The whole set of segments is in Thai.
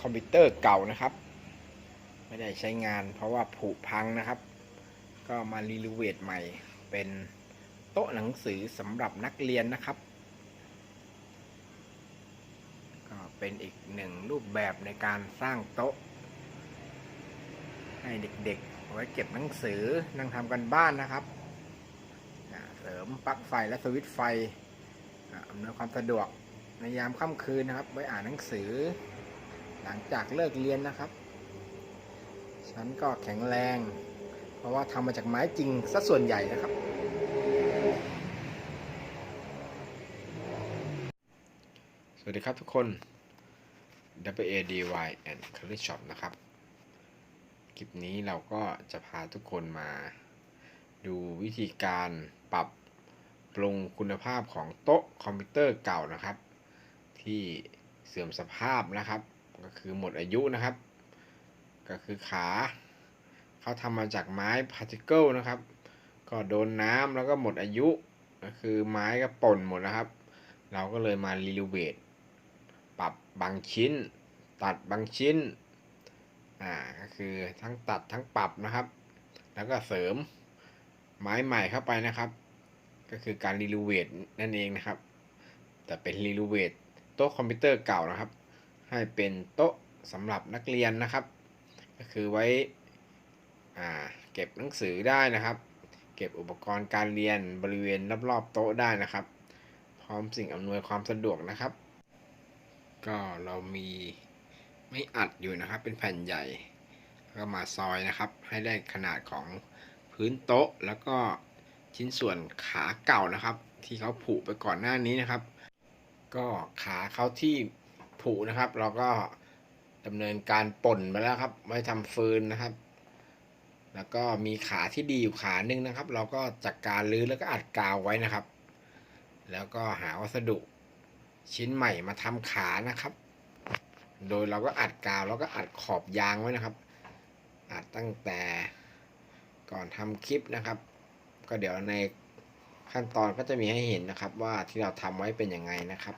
คอมพิวเตอร์เก่านะครับไม่ได้ใช้งานเพราะว่าผุพังนะครับก็มารีโนเวทใหม่เป็นโต๊ะหนังสือสำหรับนักเรียนนะครับก็เป็นอีกหนึ่งรูปแบบในการสร้างโต๊ะให้เด็กๆเอาไว้เก็บหนังสือนั่งทำกันบ้านนะครับเสริมปลั๊กไฟและสวิตช์ไฟอำนวยความสะดวกในยามค่ำคืนนะครับไว้อ่านหนังสือหลังจากเลิกเรียนนะครับชั้นก็แข็งแรงเพราะว่าทำมาจากไม้จริงซะส่วนใหญ่นะครับสวัสดีครับทุกคน WADY and Curry Shop นะครับคลิปนี้เราก็จะพาทุกคนมาดูวิธีการปรับปรุงคุณภาพของโต๊ะคอมพิวเตอร์เก่านะครับที่เสื่อมสภาพนะครับก็คือหมดอายุนะครับก็คือขาเขาทำมาจากไม้พาร์ติเคิลนะครับก็โดนน้ำแล้วก็หมดอายุก็คือไม้ก็ป่นหมดนะครับเราก็เลยมารีโนเวทปรับบางชิ้นตัดบางชิ้นก็คือทั้งตัดทั้งปรับนะครับแล้วก็เสริมไม้ใหม่เข้าไปนะครับก็คือการรีโนเวทนั่นเองนะครับแต่เป็นรีโนเวทโต๊ะคอมพิวเตอร์เก่านะครับให้เป็นโต๊ะสำหรับนักเรียนนะครับก็คือไว้เก็บหนังสือได้นะครับเก็บอุปกรณ์การเรียนบริเวณรอบๆโต๊ะได้นะครับพร้อมสิ่งอำนวยความสะดวกนะครับก็เรามีไม่อัดอยู่นะครับเป็นแผ่นใหญ่ก็มาซอยนะครับให้ได้ขนาดของพื้นโต๊ะแล้วก็ชิ้นส่วนขาเก่านะครับที่เขาผุไปก่อนหน้านี้นะครับก็ขาเขาที่ผุนะครับเราก็ดำเนินการป่นไปแล้วครับไว้ทำฟืนนะครับแล้วก็มีขาที่ดีอยู่ขาหนึ่งนะครับเราก็จัดการรื้อแล้วก็อัดกาวไว้นะครับแล้วก็หาวัสดุชิ้นใหม่มาทำขานะครับโดยเราก็อัดกาวแล้วก็อัดขอบยางไว้นะครับอัดตั้งแต่ก่อนทำคลิปนะครับก็เดี๋ยวในขั้นตอนก็จะมีให้เห็นนะครับว่าที่เราทำไว้เป็นยังไงนะครับ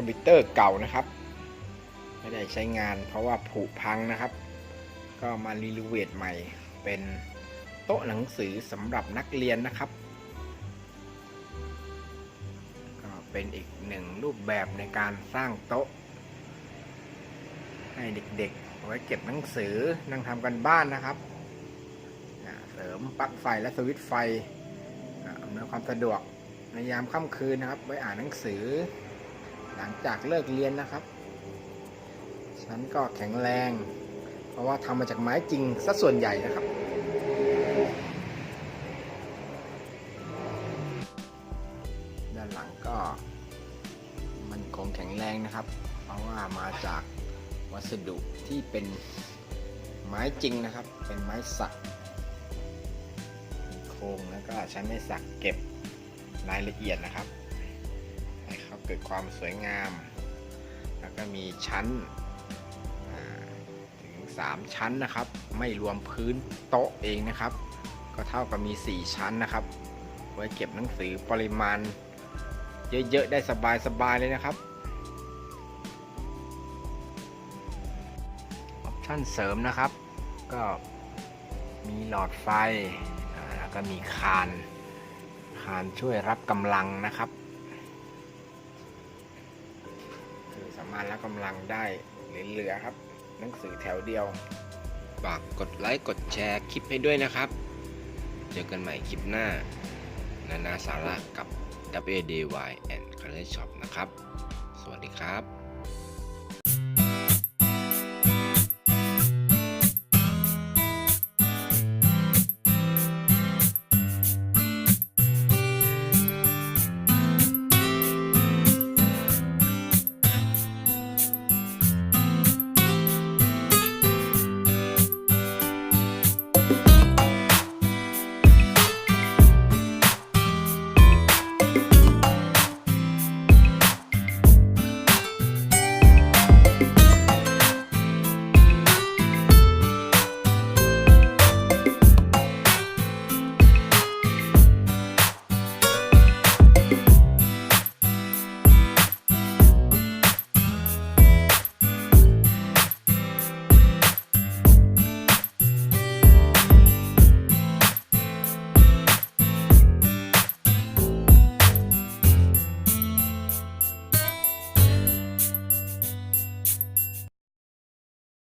คอมพิวเตอร์เก่านะครับไม่ได้ใช้งานเพราะว่าผุพังนะครับก็มารีโนเวทใหม่เป็นโต๊ะหนังสือสำหรับนักเรียนนะครับก็เป็นอีกหนึ่งรูปแบบในการสร้างโต๊ะให้เด็กๆเอาไว้เก็บหนังสือนั่งทำกันบ้านนะครับเสริมปลั๊กไฟและสวิตช์ไฟอำนวยความสะดวกในยามค่ำคืนนะครับไว้อ่านหนังสือหลังจากเลิกเรียนนะครับชั้นก็แข็งแรงเพราะว่าทำมาจากไม้จริงซะส่วนใหญ่นะครับด้านหลังก็มันคงแข็งแรงนะครับเพราะว่ามาจากวัสดุที่เป็นไม้จริงนะครับเป็นไม้สักโครงแล้วก็ใช้ไม้สักเก็บรายละเอียดนะครับให้เขาเกิดความสวยงามแล้วก็มีชั้นถึง3ชั้นนะครับไม่รวมพื้นโต๊ะเองนะครับก็เท่ากับมี4ชั้นนะครับไว้เก็บหนังสือปริมาณเยอะๆได้สบายๆเลยนะครับออปชั่นเสริมนะครับก็มีหลอดไฟแล้วก็มีคานช่วยรับกำลังนะครับคือสามารถรับกำลังได้เหลือๆครับหนังสือแถวเดียวฝากกดไลค์กดแชร์คลิปให้ด้วยนะครับเจอกันใหม่คลิปหน้านานาสาระกับ WDY and Color Shop นะครับสวัสดีครับ